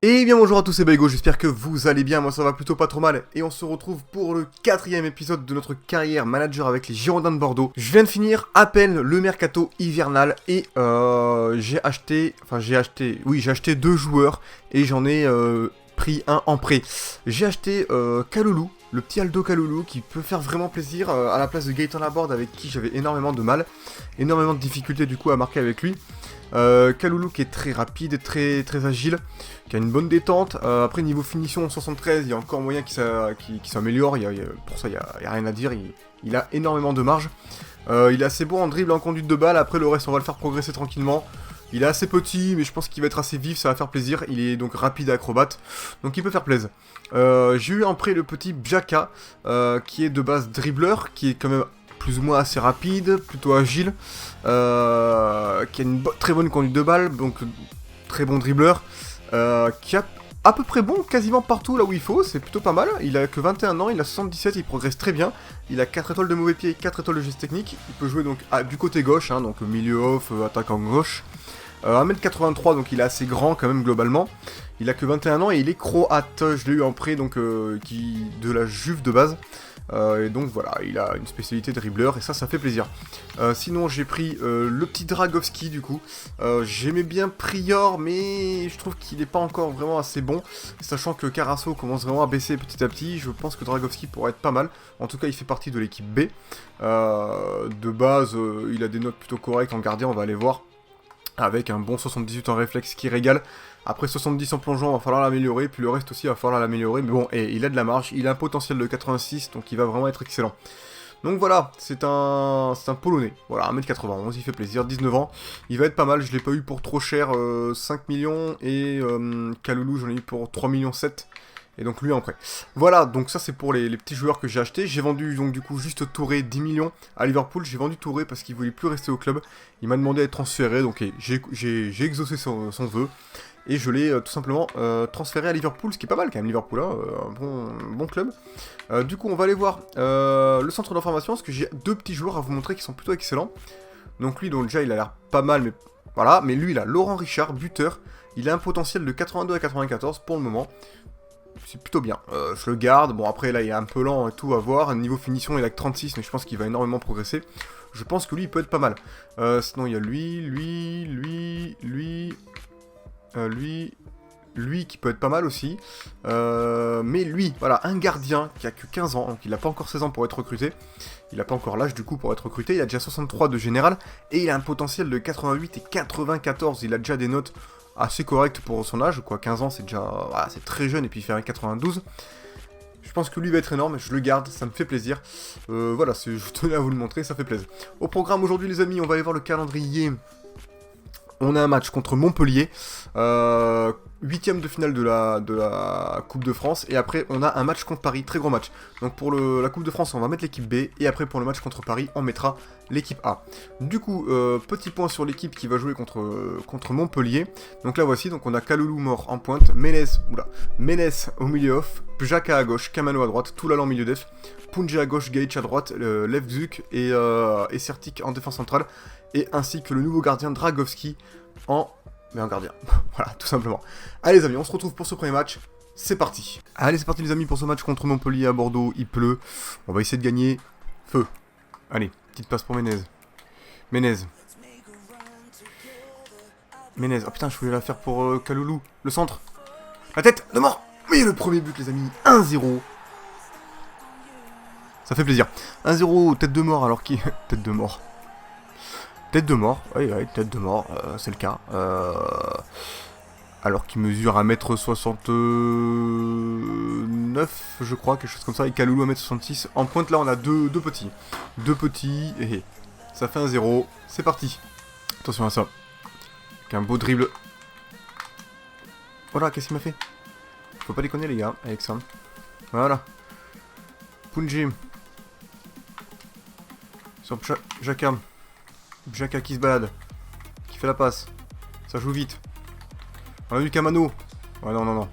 Et bien bonjour à tous, c'est Baigo, j'espère que vous allez bien, moi ça va plutôt pas trop mal. Et on se retrouve pour le 4e épisode de notre carrière manager avec les Girondins de Bordeaux. Je viens de finir à peine le mercato hivernal et j'ai acheté 2 joueurs et j'en ai pris un en prêt. J'ai acheté Kaloulou, le petit Aldo Kaloulou qui peut faire vraiment plaisir à la place de Gaëtan Laborde avec qui j'avais énormément de mal, énormément de difficultés du coup à marquer avec lui. Kaloulou qui est très rapide, très agile, qui a une bonne détente. Après niveau finition 73, il y a encore moyen qu'il s'améliore, pour ça il y a rien à dire, il a énormément de marge. Il est assez bon en dribble, en conduite de balle, après le reste on va le faire progresser tranquillement. Il est assez petit, mais je pense qu'il va être assez vif, ça va faire plaisir. Il est donc rapide et acrobate, donc il peut faire plaisir. J'ai eu en prêt le petit Bjaka, qui est de base dribbleur, qui est quand même plus ou moins assez rapide, plutôt agile, qui a une très bonne conduite de balle, donc très bon dribbleur, qui a à peu près bon quasiment partout là où il faut, c'est plutôt pas mal. Il a que 21 ans, il a 77, il progresse très bien, il a 4 étoiles de mauvais pied et 4 étoiles de geste technique, il peut jouer donc du côté gauche, donc milieu off, attaquant gauche. 1m83, donc il est assez grand quand même globalement. Il a que 21 ans et il est croate, je l'ai eu en prêt donc de la Juve de base. Et donc voilà, il a une spécialité dribbleur et ça fait plaisir. Sinon j'ai pris le petit Dragowski du coup. J'aimais bien Prior mais je trouve qu'il n'est pas encore vraiment assez bon. Sachant que Carasso commence vraiment à baisser petit à petit, je pense que Dragowski pourrait être pas mal. En tout cas il fait partie de l'équipe B. De base il a des notes plutôt correctes en gardien, on va aller voir. Avec un bon 78 en réflexe qui régale. Après 70 en plongeon, il va falloir l'améliorer, puis le reste aussi, il va falloir l'améliorer. Mais bon, et il a de la marge, il a un potentiel de 86, donc il va vraiment être excellent. Donc voilà, c'est un Polonais. Voilà, 1m91, il fait plaisir, 19 ans. Il va être pas mal, je l'ai pas eu pour trop cher, 5 millions, et Kaloulou, j'en ai eu pour 3 millions 7. Et donc lui en prêt. Voilà, donc ça c'est pour les petits joueurs que j'ai achetés. J'ai vendu donc du coup juste Touré 10 millions à Liverpool. J'ai vendu Touré parce qu'il voulait plus rester au club. Il m'a demandé d'être transféré, donc j'ai exaucé son vœu. Et je l'ai tout simplement transféré à Liverpool, ce qui est pas mal quand même Liverpool, un bon club. Du coup on va aller voir le centre d'information, parce que j'ai 2 petits joueurs à vous montrer qui sont plutôt excellents. Donc lui donc déjà il a l'air pas mal, mais voilà. Mais lui il a Laurent Richard, buteur. Il a un potentiel de 82 à 94 pour le moment. C'est plutôt bien, je le garde, bon après là il est un peu lent et tout à voir, niveau finition il a que 36 mais je pense qu'il va énormément progresser, je pense que lui il peut être pas mal. Sinon il y a lui qui peut être pas mal aussi, mais lui, voilà, un gardien qui a que 15 ans, donc il n'a pas encore 16 ans pour être recruté, il n'a pas encore l'âge du coup pour être recruté, il a déjà 63 de général, et il a un potentiel de 88 et 94, il a déjà des notes assez correct pour son âge, quoi, 15 ans c'est déjà, voilà, c'est très jeune, et puis il fait un 92. Je pense que lui va être énorme, je le garde, ça me fait plaisir. Voilà, je tenais à vous le montrer, ça fait plaisir. Au programme aujourd'hui les amis, on va aller voir le calendrier. On a un match contre Montpellier, 8ème de finale de la Coupe de France, et après on a un match contre Paris, très gros match. Donc pour la Coupe de France on va mettre l'équipe B, et après pour le match contre Paris on mettra l'équipe A. Du coup, petit point sur l'équipe qui va jouer contre Montpellier. Donc là voici, donc on a Kaloulou mort en pointe, Ménès au milieu off, Bjaka à gauche, Kamano à droite, Toulala en milieu def, Punji à gauche, Gaïch à droite, Levzuk et Sertic en défense centrale, et ainsi que le nouveau gardien Dragowski en gardien. Voilà, tout simplement. Allez les amis, on se retrouve pour ce premier match. C'est parti. Allez, c'est parti les amis pour ce match contre Montpellier à Bordeaux. Il pleut. On va essayer de gagner. Feu. Allez, petite passe pour Ménez. Ménez. Oh putain, je voulais la faire pour Kaloulou. Le centre. La tête de mort. Oui, le premier but les amis. 1-0. Ça fait plaisir. 1-0, tête de mort alors qui... Tête de mort. Tête de mort, oui, tête de mort, c'est le cas. Alors qu'il mesure 1m69, je crois, quelque chose comme ça, et Kaloulou 1m66. En pointe, là, on a deux petits. Deux petits, et ça fait un 0. C'est parti. Attention à ça. Avec un beau dribble. Voilà, qu'est-ce qu'il m'a fait? Faut pas déconner, les gars, avec ça. Voilà. Punji. Sur Jaka. Bjaka qui se balade, qui fait la passe, ça joue vite. On a vu Kamano. Ouais, non.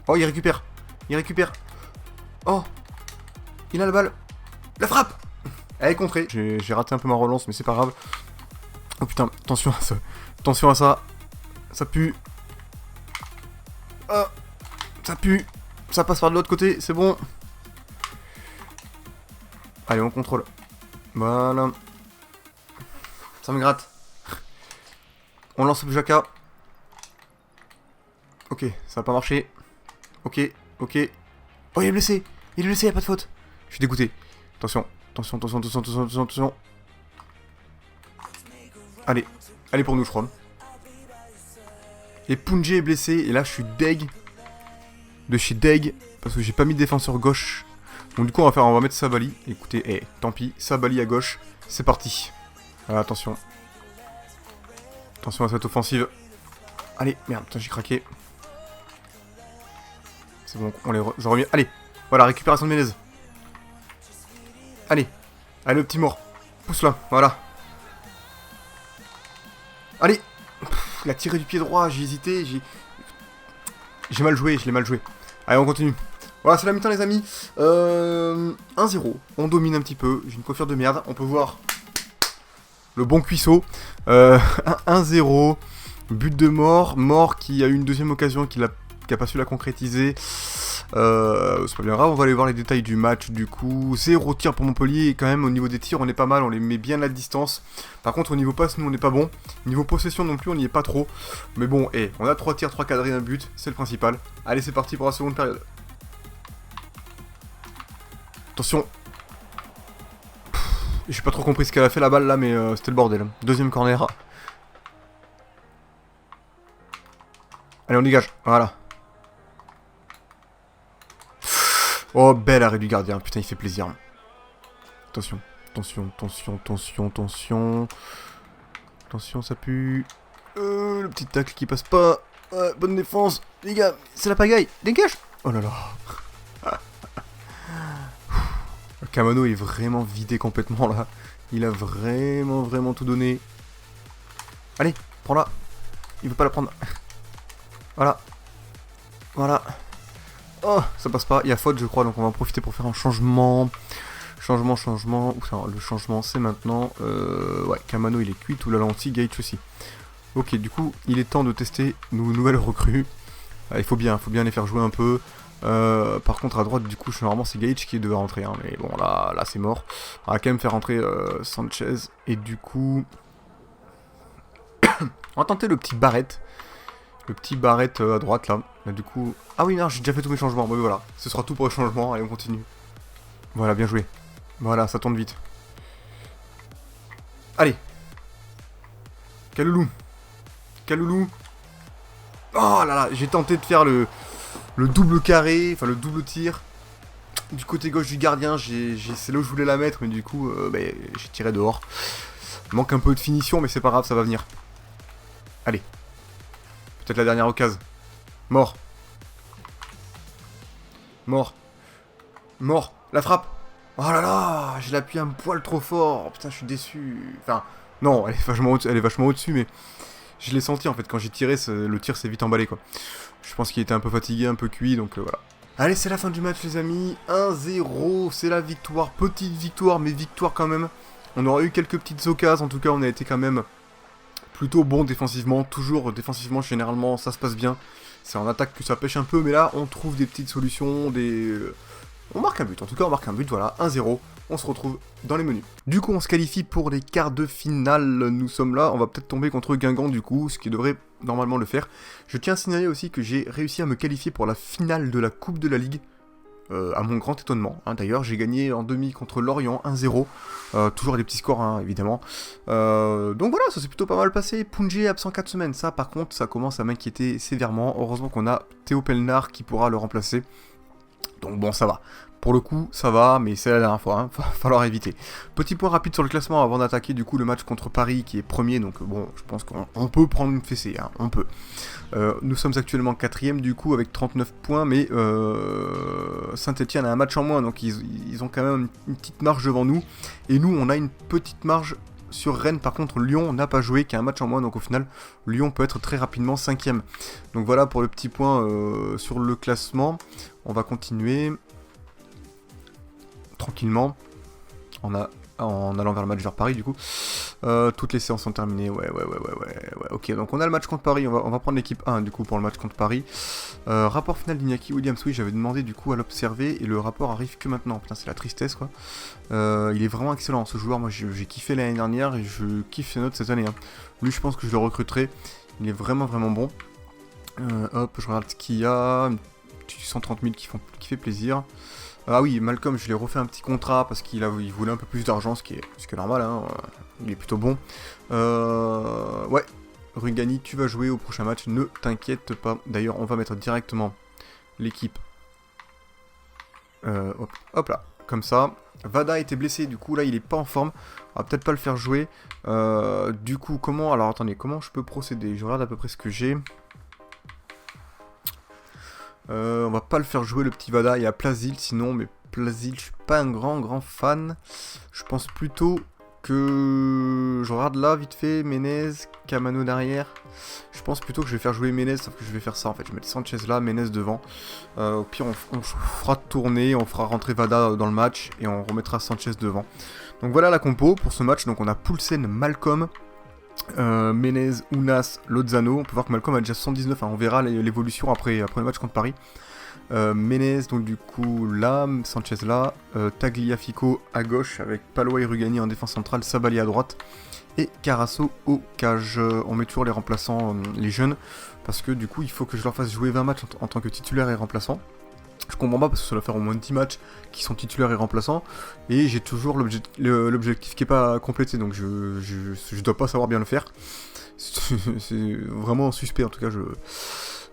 Oh, il récupère. Oh, il a la balle. La frappe. Elle est contrée. J'ai raté un peu ma relance, mais c'est pas grave. Oh putain, attention à ça. Ça pue. Ça pue. Ça passe par de l'autre côté, c'est bon. Allez, on contrôle. Voilà. Ça me gratte. On lance le Jaka. Ok, ça va pas marché. Ok. Oh, il est blessé. Il y a pas de faute. Je suis dégoûté. Attention. Allez pour nous, je crois. Et Punji est blessé, et là je suis deg. De chez deg, parce que j'ai pas mis de défenseur gauche. Donc du coup on va mettre Sabali. Écoutez, tant pis, Sabali à gauche. C'est parti. Attention. Attention à cette offensive. Allez, merde, putain, j'ai craqué. C'est bon, on les remet. Allez, voilà, récupération de Menez. Allez, le petit mort. Pousse là, voilà. Allez. Il a tiré du pied droit, j'ai hésité, j'ai mal joué, je l'ai mal joué. Allez, on continue. Voilà, c'est la mi-temps, les amis. 1-0, on domine un petit peu, j'ai une coiffure de merde, on peut voir le bon cuisseau. 1-0, but de Mort qui a eu une deuxième occasion, qui a pas su la concrétiser. C'est pas bien grave, on va aller voir les détails du match du coup. 0 tir pour Montpellier, et quand même au niveau des tirs on est pas mal, on les met bien à la distance. Par contre au niveau passe nous on n'est pas bon. Niveau possession non plus on n'y est pas trop. Mais bon, on a 3 tirs, 3 cadrés, un but, c'est le principal. Allez, c'est parti pour la seconde période. Attention. J'ai pas trop compris ce qu'elle a fait la balle là, mais c'était le bordel. Deuxième corner. Allez, on dégage, voilà. Oh, bel arrêt du gardien, putain, il fait plaisir. Attention, ça pue. Le petit tacle qui passe pas. Bonne défense. Les gars, c'est la pagaille. Dégage. Oh là là. Kamano est vraiment vidé complètement là. Il a vraiment tout donné. Allez, prends-la. Il veut pas la prendre. Voilà. Oh, ça passe pas, il y a faute je crois, donc on va en profiter pour faire un changement. Changement. Le changement c'est maintenant. Ouais, Kamano il est cuit, tout l'alenti, Gaich aussi. Ok, du coup, il est temps de tester nos nouvelles recrues. Il faut bien les faire jouer un peu. Par contre, à droite, du coup, normalement c'est Gaich qui devait rentrer. Hein, mais bon, là c'est mort. On va quand même faire rentrer Sanchez. Et du coup... on va tenter le petit Barrett. Le petit Barrett à droite là. Du coup... Ah oui, non, j'ai déjà fait tous mes changements. Bon, voilà, ce sera tout pour le changement. Allez, on continue. Voilà, bien joué. Voilà, ça tourne vite. Allez. Kaloulou. Oh là là, j'ai tenté de faire le double carré, enfin le double tir. Du côté gauche du gardien, c'est là où je voulais la mettre, mais du coup, j'ai tiré dehors. Il manque un peu de finition, mais c'est pas grave, ça va venir. Allez. Peut-être la dernière occasion. Mort. La frappe. Oh là là, j'ai l'appuyé un poil trop fort. Oh, putain, je suis déçu. Enfin, non, elle est vachement au-dessus, mais je l'ai senti en fait. Quand j'ai tiré, le tir s'est vite emballé quoi. Je pense qu'il était un peu fatigué, un peu cuit, donc voilà. Allez, c'est la fin du match les amis. 1-0, c'est la victoire. Petite victoire, mais victoire quand même. On aura eu quelques petites occasions. En tout cas, on a été quand même plutôt bon défensivement. Toujours défensivement, généralement, ça se passe bien. C'est en attaque que ça pêche un peu, mais là, on trouve des petites solutions, on marque un but, en tout cas on marque un but, voilà, 1-0, on se retrouve dans les menus. Du coup on se qualifie pour les quarts de finale, nous sommes là, on va peut-être tomber contre Guingamp du coup, ce qui devrait normalement le faire. Je tiens à signaler aussi que j'ai réussi à me qualifier pour la finale de la Coupe de la Ligue, à mon grand étonnement. Hein. D'ailleurs j'ai gagné en demi contre Lorient, 1-0, toujours des petits scores hein, évidemment. Donc voilà, ça s'est plutôt pas mal passé. Punji est absent 4 semaines, ça par contre ça commence à m'inquiéter sévèrement. Heureusement qu'on a Théo Pelnard qui pourra le remplacer. Donc bon, ça va. Pour le coup, ça va, mais c'est la dernière fois, hein. Va falloir éviter. Petit point rapide sur le classement avant d'attaquer du coup le match contre Paris qui est premier, donc bon, je pense qu'on peut prendre une fessée, hein, on peut. Nous sommes actuellement 4ème du coup avec 39 points, mais Saint-Etienne a un match en moins, donc ils ont quand même une petite marge devant nous. Et nous, on a une petite marge sur Rennes. Par contre, Lyon n'a pas joué, qui a un match en moins, donc au final, Lyon peut être très rapidement 5ème. Donc voilà pour le petit point sur le classement. On va continuer tranquillement en allant vers le match vers Paris du coup. Toutes les séances sont terminées, ouais, ok, donc on a le match contre Paris, on va prendre l'équipe 1 du coup pour le match contre Paris. Rapport final d'Iñaki Williams, oui, j'avais demandé du coup à l'observer et le rapport arrive que maintenant. Putain, c'est la tristesse quoi. Il est vraiment excellent ce joueur. Moi j'ai kiffé l'année dernière et je kiffe ses notes cette année. Hein. Lui, je pense que je le recruterai. Il est vraiment bon. Hop, je regarde ce qu'il y a. 130 000 qui fait plaisir. Ah oui, Malcolm, je l'ai refait un petit contrat parce qu'il voulait un peu plus d'argent, ce qui est normal, hein. Il est plutôt bon. Ouais, Rugani, tu vas jouer au prochain match, ne t'inquiète pas. D'ailleurs, on va mettre directement l'équipe. Hop là, comme ça. Vada était blessé, du coup là il est pas en forme. On va peut-être pas le faire jouer. Du coup, comment... Alors attendez, comment je peux procéder? Je regarde à peu près ce que j'ai. On va pas le faire jouer le petit Vada, il y a Plazil sinon, mais Plazil je suis pas un grand fan. Je pense plutôt que... Je regarde là vite fait, Menez, Camano derrière. Je pense plutôt que je vais faire jouer Menez, sauf que je vais faire ça en fait. Je vais mettre Sanchez là, Menez devant. Au pire on fera tourner, on fera rentrer Vada dans le match et on remettra Sanchez devant. Donc voilà la compo pour ce match, donc on a Poulsen, Malcolm, Menez, Ounas, Lozano. On peut voir que Malcolm a déjà 79, hein. On verra l'évolution après le match contre Paris. Menez, donc du coup là, Sanchez là, Tagliafico à gauche avec Palois et Rugani en défense centrale, Sabali à droite et Carasso au cage. On met toujours les remplaçants, les jeunes, parce que du coup il faut que je leur fasse jouer 20 matchs en tant que titulaire et remplaçant. Je comprends pas parce que ça doit faire au moins 10 matchs qui sont titulaires et remplaçants, et j'ai toujours l'objectif qui est pas complété, donc je dois pas savoir bien le faire. C'est vraiment suspect en tout cas.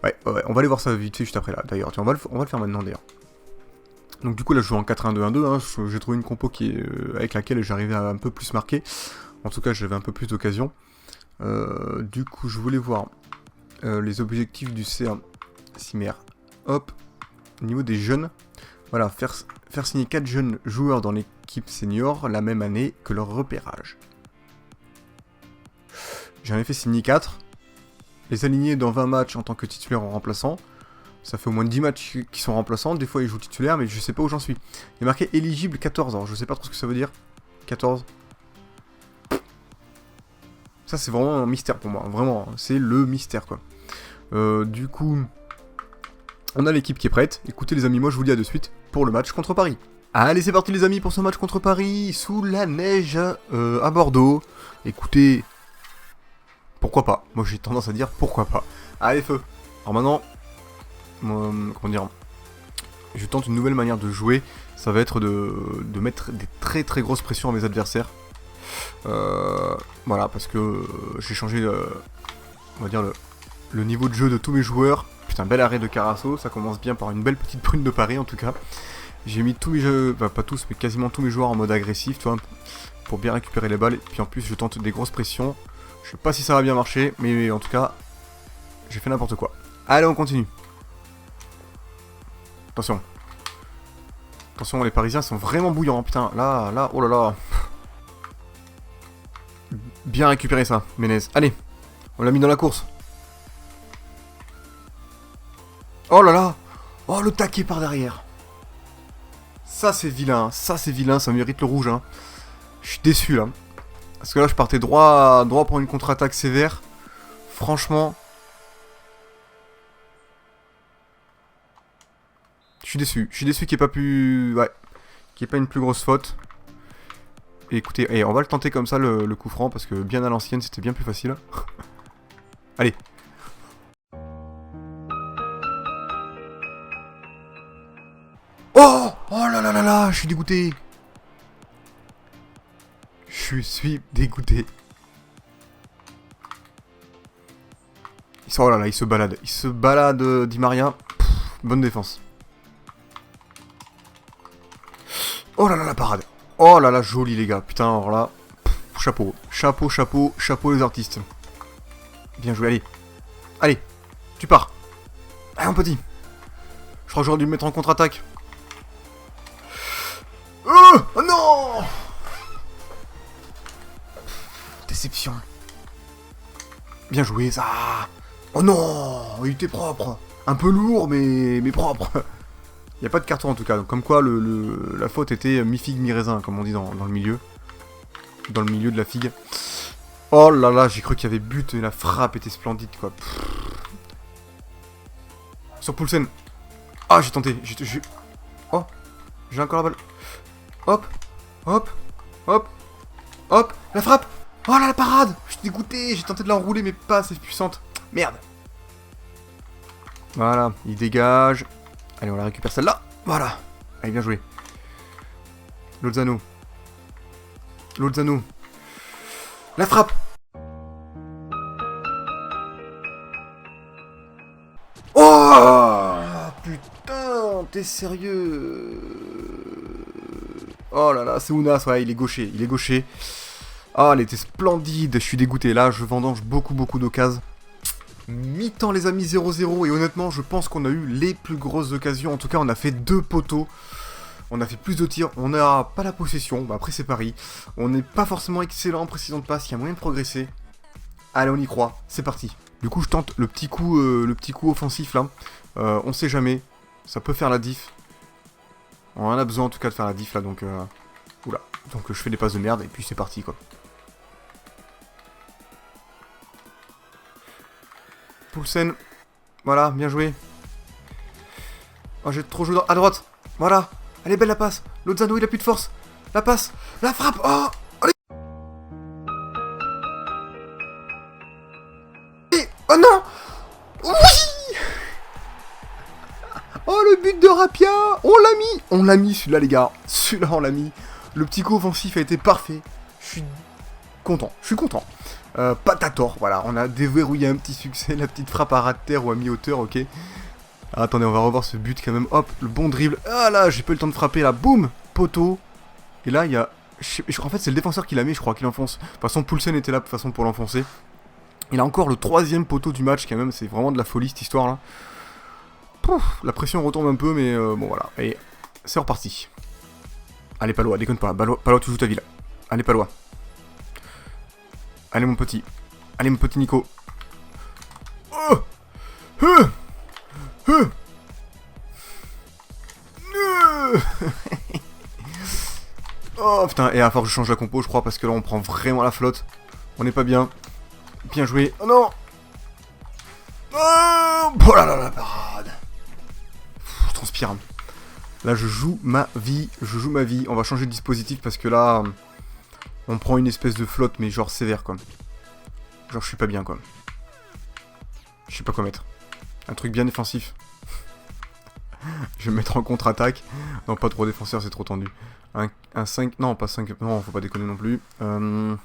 Ouais, on va aller voir ça vite fait juste après là. D'ailleurs, on va le faire maintenant d'ailleurs. Donc du coup là je joue en 4-1-2-1-2, hein. J'ai trouvé une compo avec laquelle j'arrivais à un peu plus marquer. En tout cas j'avais un peu plus d'occasion. Du coup je voulais voir les objectifs du CA Cimer. Hop, au niveau des jeunes, voilà, faire signer 4 jeunes joueurs dans l'équipe senior la même année que leur repérage. J'en ai fait signer 4. Les aligner dans 20 matchs en tant que titulaire ou remplaçant. Ça fait au moins 10 matchs qui sont remplaçants. Des fois ils jouent titulaire, mais je sais pas où j'en suis. Il est marqué éligible 14. Alors je sais pas trop ce que ça veut dire. 14. Ça c'est vraiment un mystère pour moi. Vraiment, c'est le mystère quoi. Du coup, on a l'équipe qui est prête. Écoutez les amis, moi je vous dis à de suite pour le match contre Paris. Allez c'est parti les amis pour ce match contre Paris. Sous la neige à Bordeaux. Écoutez... Pourquoi pas? Moi j'ai tendance à dire pourquoi pas. Allez feu. Alors maintenant, comment dire, je tente une nouvelle manière de jouer. Ça va être de mettre des très grosses pressions à mes adversaires. Voilà, parce que j'ai changé, on va dire, le niveau de jeu de tous mes joueurs. Putain, bel arrêt de Carasso. Ça commence bien par une belle petite prune de Paris en tout cas. J'ai mis tous mes jeux, enfin pas tous, mais quasiment tous mes joueurs en mode agressif, tu vois, pour bien récupérer les balles. Et puis en plus je tente des grosses pressions. Je sais pas si ça va bien marcher, mais en tout cas, j'ai fait n'importe quoi. Allez, on continue. Attention. Attention, les Parisiens sont vraiment bouillants, putain. Là, oh là là. Bien récupéré ça, Menez. Allez, on l'a mis dans la course. Oh là là. Oh, le taquet par derrière. Ça, c'est vilain, ça mérite le rouge, hein. Je suis déçu, là. Parce que là, je partais droit pour une contre-attaque sévère. Franchement... Je suis déçu qu'il n'y ait pas pu... Ouais. Qu'il n'y ait pas une plus grosse faute. Et écoutez, on va le tenter comme ça, le coup franc, parce que bien à l'ancienne, c'était bien plus facile. Allez. Oh là là là là, je suis dégoûté. Je suis dégoûté. Oh là là, il se balade. Il se balade, Di Maria. Pff, bonne défense. Oh là là, la parade. Oh là là, joli les gars. Putain, alors là, pff, chapeau. Chapeau les artistes. Bien joué, allez. Allez, tu pars. Allez, mon petit. Je crois que j'aurais dû me mettre en contre-attaque. Oh non! Déception. Bien joué, ça. Oh non, il était propre. Un peu lourd, mais propre. Il n'y a pas de carton en tout cas. Donc, comme quoi, la faute était mi-figue, mi-raisin, comme on dit dans le milieu. Dans le milieu de la figue. Oh là là, j'ai cru qu'il y avait but et la frappe était splendide, quoi. Sur Poulsen. Ah, j'ai tenté. Oh, j'ai encore la balle. Hop, hop, hop, hop. La frappe. Oh là, la parade. Je suis dégoûté. J'ai tenté de l'enrouler, mais pas assez puissante. Merde. Voilà, il dégage. Allez, on la récupère celle-là. Voilà. Allez, bien joué. Lozano. Lozano. La frappe. Oh putain, t'es sérieux? Oh là là, c'est Ounas, ouais, il est gaucher, il est gaucher. Ah, elle était splendide, je suis dégoûté. Là, je vendange beaucoup d'occasions. Mi-temps, les amis, 0-0. Et honnêtement, je pense qu'on a eu les plus grosses occasions. En tout cas, on a fait 2 poteaux. On a fait plus de tirs. On n'a pas la possession. Bah, après, c'est Paris. On n'est pas forcément excellent en précision de passe. Il y a moyen de progresser. Allez, on y croit. C'est parti. Du coup, je tente le petit coup offensif, là. On sait jamais. Ça peut faire la diff. On en a besoin, en tout cas, de faire la diff, là. Donc, oula. Donc, je fais des passes de merde. Et puis, c'est parti, quoi. Poulsen. Voilà, bien joué. Oh, j'ai trop joué à droite. Voilà. Elle est belle la passe. Lozano, il a plus de force. La passe. La frappe. Oh. Allez. Oh non. Oui. Oh, le but de Rapia. On l'a mis. On l'a mis, celui-là, les gars. Celui-là, on l'a mis. Le petit coup offensif a été parfait. Je suis content. Je suis content. Patator, voilà, on a déverrouillé un petit succès, la petite frappe à ras de terre ou à mi-hauteur, ok. Ah, attendez, on va revoir ce but quand même, hop, le bon dribble, ah là, j'ai pas eu le temps de frapper, là, boum, poteau. Et là, il y a, en fait, c'est le défenseur qui l'a mis, je crois, qu'il enfonce. De toute façon, Poulsen était là, de toute façon, pour l'enfoncer. Il a encore le 3e poteau du match, quand même, c'est vraiment de la folie, cette histoire-là. Pouf, la pression retombe un peu, mais bon, voilà, et c'est reparti. Allez, Palois, déconne pas, Palois, tu joues ta vie, là. Allez, Palois. Allez mon petit Nico. Oh, oh putain, et à force je change la compo je crois parce que là on prend vraiment la flotte. On n'est pas bien. Bien joué. Oh non. Oh là là la parade. Je transpire. Là je joue ma vie. On va changer de dispositif parce que là... On prend une espèce de flotte, mais genre sévère, quoi. Genre, je suis pas bien, quoi. Je sais pas quoi mettre. Un truc bien défensif. Je vais me mettre en contre-attaque. Non, pas trop défenseur, c'est trop tendu. Un 5... Non, pas 5... Non, faut pas déconner non plus. Non,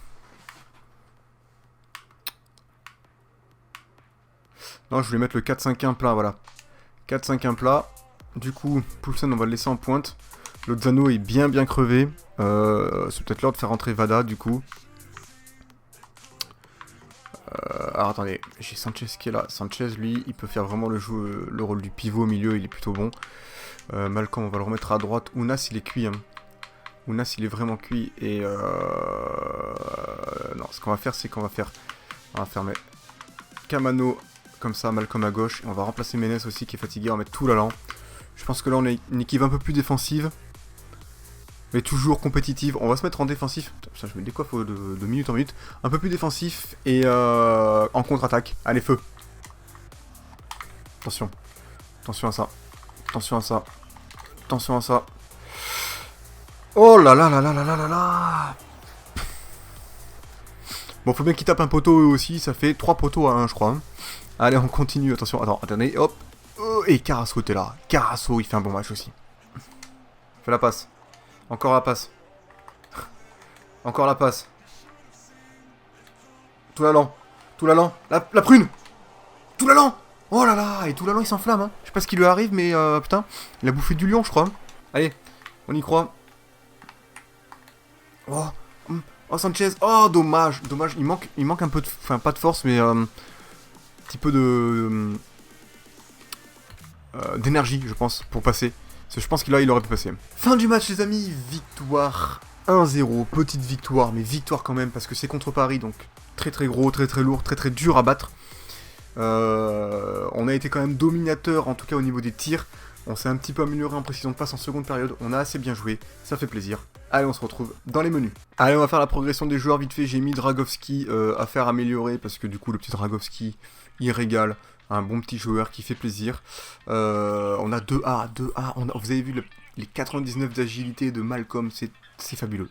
je voulais mettre le 4-5-1 plat, voilà. 4-5-1 plat. Du coup, Poulsen, on va le laisser en pointe. Lozano est bien crevé. C'est peut-être l'heure de faire rentrer Vada du coup. Alors attendez, j'ai Sanchez qui est là. Sanchez lui, il peut faire vraiment le rôle du pivot au milieu, il est plutôt bon. Malcolm, on va le remettre à droite. Ounas il est cuit. Hein. Ounas il est vraiment cuit. Et non, ce qu'on va faire c'est qu'on va faire... Camano comme ça, Malcolm à gauche. Et on va remplacer Ménès aussi qui est fatigué, on va mettre tout là. Je pense que là on a une équipe un peu plus défensive. Mais toujours compétitive. On va se mettre en défensif. Putain, je me décoiffe de minute en minute. Un peu plus défensif et en contre-attaque. Allez, feu. Attention. Attention à ça. Attention à ça. Attention à ça. Oh là là là là là là là là. Bon, faut bien qu'il tape un poteau eux aussi. Ça fait 3 poteaux à 1, je crois. Hein. Allez, on continue. Attention, attendez. Hop. Oh, et Carasso était là. Carasso, il fait un bon match aussi. Fais la passe. Encore la passe. Encore la passe. Toulalan. Toulalan. La prune. Toulalan. Oh là là. Et Toulalan il s'enflamme. Hein. Je sais pas ce qui lui arrive mais putain. Il a bouffé du lion je crois. Allez. On y croit. Oh. Oh Sanchez. Oh dommage. Dommage. Il manque un peu de... Enfin pas de force mais... un petit peu de... d'énergie je pense pour passer. Je pense qu'il aurait pu passer. Fin du match les amis, victoire 1-0, petite victoire, mais victoire quand même, parce que c'est contre Paris, donc très gros, très lourd, très dur à battre. On a été quand même dominateur, en tout cas au niveau des tirs. On s'est un petit peu amélioré en précision de passe en seconde période, on a assez bien joué, ça fait plaisir. Allez, on se retrouve dans les menus. Allez, on va faire la progression des joueurs vite fait, j'ai mis Dragowski à faire améliorer, parce que du coup le petit Dragowski, il régale. un bon petit joueur qui fait plaisir. On a 2A, vous avez vu les 99 d'agilité de Malcolm, c'est fabuleux,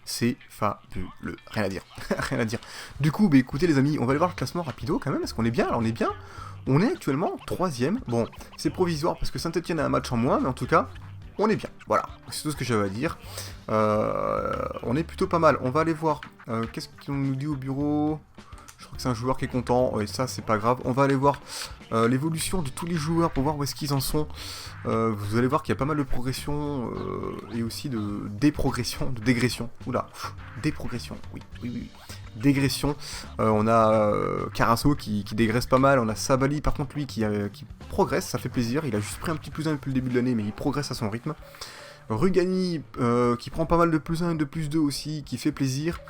rien à dire, rien à dire. Du coup, écoutez les amis, on va aller voir le classement rapido quand même, est-ce qu'on est bien? Alors on est bien, on est actuellement 3ème, bon, c'est provisoire parce que Saint-Etienne a un match en moins, mais en tout cas, on est bien, voilà, c'est tout ce que j'avais à dire. On est plutôt pas mal, on va aller voir, qu'est-ce qu'on nous dit au bureau? Je crois que c'est un joueur qui est content, et ça c'est pas grave. On va aller voir l'évolution de tous les joueurs pour voir où est-ce qu'ils en sont. Vous allez voir qu'il y a pas mal de progression et aussi de dégression. Oula, déprogression, oui. Dégression. On a Carasso qui dégraisse pas mal. On a Sabali par contre lui qui progresse, ça fait plaisir. Il a juste pris un petit plus 1 depuis le début de l'année, mais il progresse à son rythme. Rugani qui prend pas mal de plus 1 et de plus 2 aussi, qui fait plaisir.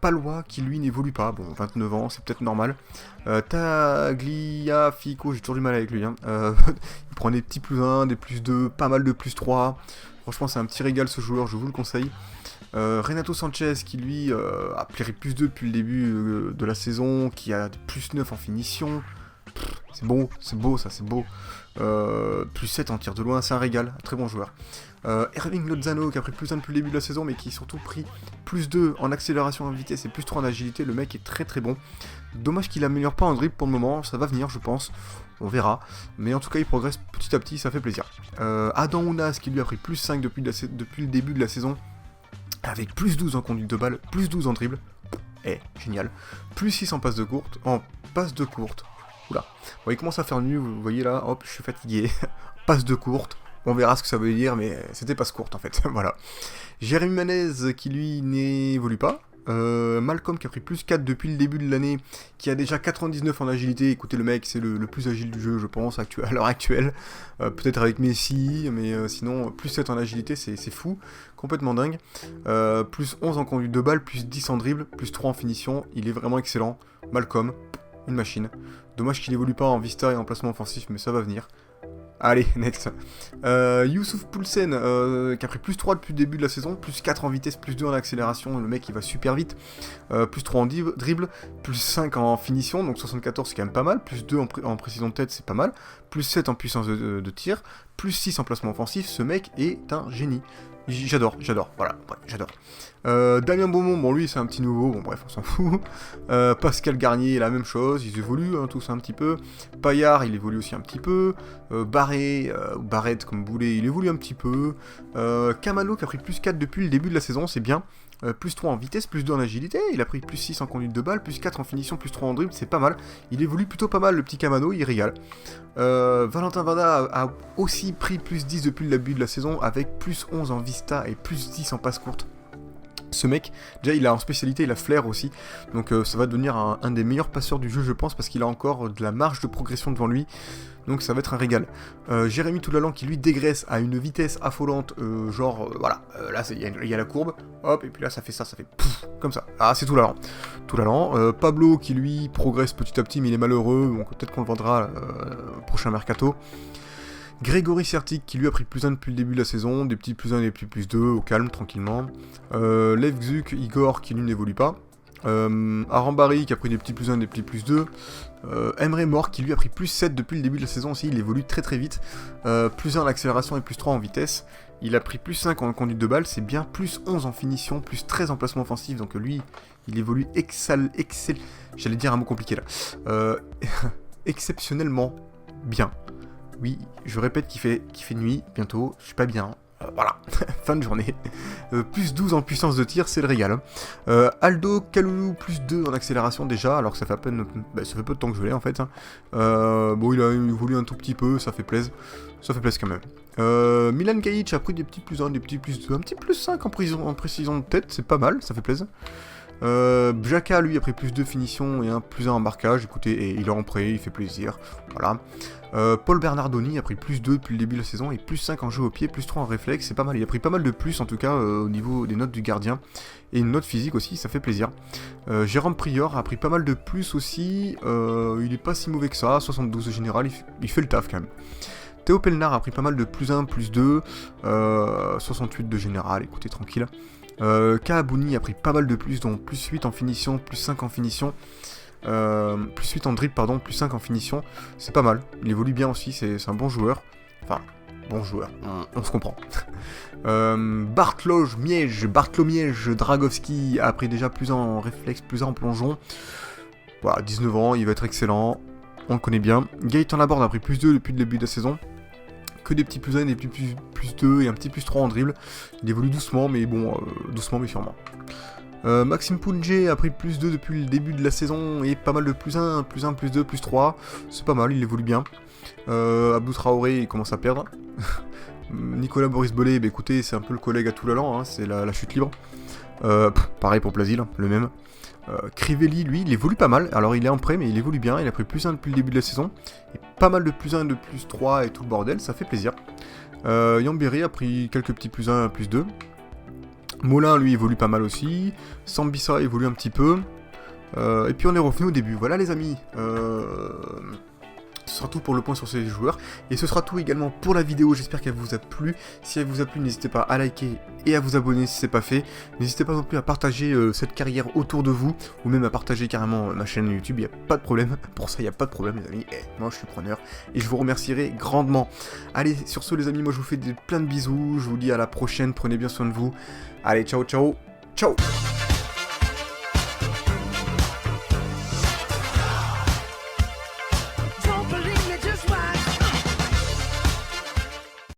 Palois qui lui n'évolue pas, bon 29 ans c'est peut-être normal. Tagliafico, j'ai toujours du mal avec lui, hein. Il prend des petits plus 1, des plus 2, pas mal de plus 3. Franchement c'est un petit régal ce joueur, je vous le conseille. Renato Sanchez qui lui a pris plus 2 depuis le début de la saison, qui a plus 9 en finition. C'est beau, ça c'est beau. Plus 7 en tir de loin, c'est un régal, un très bon joueur. Erling Lozano qui a pris plus 1 depuis le début de la saison mais qui a surtout pris plus 2 en accélération en vitesse et plus 3 en agilité, le mec est très très bon. Dommage qu'il améliore pas en dribble pour le moment, ça va venir je pense, on verra. Mais en tout cas il progresse petit à petit, ça fait plaisir. Adam Ounas qui lui a pris plus 5 depuis le début de la saison, avec plus 12 en conduite de balle, plus 12 en dribble, génial. Plus 6 en passe de courte, Oula, bon, il commence à faire nuit, vous voyez là, hop, je suis fatigué. Passe de courte, on verra ce que ça veut dire, mais c'était passe courte en fait, voilà. Jérémy Manez qui lui n'évolue pas. Malcolm qui a pris plus 4 depuis le début de l'année, qui a déjà 99 en agilité. Écoutez, le mec c'est le plus agile du jeu je pense à l'heure actuelle, peut-être avec Messi, mais sinon plus 7 en agilité c'est fou, complètement dingue. Plus 11 en conduite de balle, plus 10 en dribble, plus 3 en finition, il est vraiment excellent. Malcolm, une machine. Dommage qu'il évolue pas en vista et en placement offensif, mais ça va venir. Allez, next. Youssouf Poulsen, qui a pris plus 3 depuis le début de la saison, plus 4 en vitesse, plus 2 en accélération, le mec il va super vite, plus 3 en dribble, plus 5 en finition, donc 74 c'est quand même pas mal, plus 2 en précision de tête c'est pas mal, plus 7 en puissance de tir, plus 6 en placement offensif, ce mec est un génie. J'adore, voilà, ouais, j'adore. Damien Beaumont, bon lui c'est un petit nouveau, bon bref on s'en fout. Pascal Garnier, la même chose, ils évoluent hein, tous un petit peu. Paillard, il évolue aussi un petit peu. Barrett comme vous voulez, il évolue un petit peu. Camano qui a pris plus 4 depuis le début de la saison, c'est bien. Plus 3 en vitesse, plus 2 en agilité, il a pris plus 6 en conduite de balle, plus 4 en finition, plus 3 en dribble, c'est pas mal. Il évolue plutôt pas mal le petit Camano, il régale. Valentin Vada a aussi pris plus 10 depuis le début de la saison, avec plus 11 en vista et plus 10 en passe courte. Ce mec, déjà il a en spécialité, il a flair aussi, donc ça va devenir un des meilleurs passeurs du jeu je pense, parce qu'il a encore de la marge de progression devant lui, donc ça va être un régal. Jérémy Toulalan qui lui dégraisse à une vitesse affolante, voilà, là il y a la courbe, hop, et puis là ça fait pouf, comme ça, ah c'est Toulalan. Pablo qui lui progresse petit à petit mais il est malheureux, donc peut-être qu'on le vendra au prochain mercato. Grégory Sertic qui lui a pris plus 1 depuis le début de la saison, des petits plus 1 et des petits plus 2, au calme, tranquillement. Levzuk Igor qui lui n'évolue pas. Arambari qui a pris des petits plus 1 et des petits plus 2. Emre Mor qui lui a pris plus 7 depuis le début de la saison aussi, il évolue très très vite. Plus 1 en accélération et plus 3 en vitesse. Il a pris plus 5 en conduite de balle, c'est bien, plus 11 en finition, plus 13 en placement offensif, donc lui, il évolue j'allais dire un mot compliqué là. Exceptionnellement bien. Oui, je répète qu'il fait nuit, bientôt, je suis pas bien, voilà, fin de journée. Plus 12 en puissance de tir, c'est le régal. Aldo Kaloulou, plus 2 en accélération déjà, alors que ça fait à peine, ça fait peu de temps que je l'ai en fait. Bon, il a évolué un tout petit peu, ça fait plaisir quand même. Milan Gajic a pris des petits plus 1, des petits plus 2, un petit plus 5 en précision de tête, c'est pas mal, ça fait plaisir. Bjaka lui a pris plus 2 finition et un plus 1 en marquage, écoutez, et il est en prêt, il fait plaisir, voilà. Paul Bernardoni a pris plus 2 depuis le début de la saison et plus 5 en jeu au pied, plus 3 en réflexe, c'est pas mal, il a pris pas mal de plus en tout cas au niveau des notes du gardien, et une note physique aussi, ça fait plaisir. Jérôme Prior a pris pas mal de plus aussi, il est pas si mauvais que ça, 72 de général, il fait le taf quand même. Théo Pelnard a pris pas mal de plus 1, plus 2, 68 de général, écoutez, tranquille. Kaabouni a pris pas mal de plus, dont plus 8 en finition, plus 5 en finition. plus 8 en dribble, pardon, plus 5 en finition. C'est pas mal. Il évolue bien aussi, c'est un bon joueur. Enfin, bon joueur, on se comprend. Bartholomiège Dragowski a pris déjà plus 1 en réflexe, plus 1 en plongeon. Voilà, 19 ans, il va être excellent. On le connaît bien. Gaëtan Laborde a pris plus 2 depuis le début de la saison. Que des petits plus 1 et des plus 2 et un petit plus 3 en dribble. Il évolue doucement, mais bon, doucement mais sûrement. Maxime Poulger a pris plus 2 depuis le début de la saison et pas mal de plus 1, plus 1, plus 2, plus 3. C'est pas mal, il évolue bien. Abdou Traoré, il commence à perdre. Nicolas Boris Bellet, bah écoutez, c'est un peu le collègue à Toulalan, hein, c'est la chute libre. Pareil pour Plasil, le même. Crivelli, lui, il évolue pas mal. Alors il est en prêt, mais il évolue bien. Il a pris plus 1 depuis le début de la saison. Et pas mal de plus 1, de plus 3 et tout le bordel, ça fait plaisir. Yambiri a pris quelques petits plus 1, plus 2. Molin, lui, évolue pas mal aussi. Sambissa évolue un petit peu. Et puis on est revenu au début. Voilà les amis. Ce sera tout pour le point sur ces joueurs. Et ce sera tout également pour la vidéo. J'espère qu'elle vous a plu. Si elle vous a plu, n'hésitez pas à liker et à vous abonner si c'est pas fait. N'hésitez pas non plus à partager cette carrière autour de vous. Ou même à partager carrément ma chaîne YouTube. Il n'y a pas de problème. Pour ça, il n'y a pas de problème les amis. Moi je suis preneur. Et je vous remercierai grandement. Allez, sur ce les amis, moi je vous fais plein de bisous. Je vous dis à la prochaine. Prenez bien soin de vous. Allez, ciao, ciao. Ciao.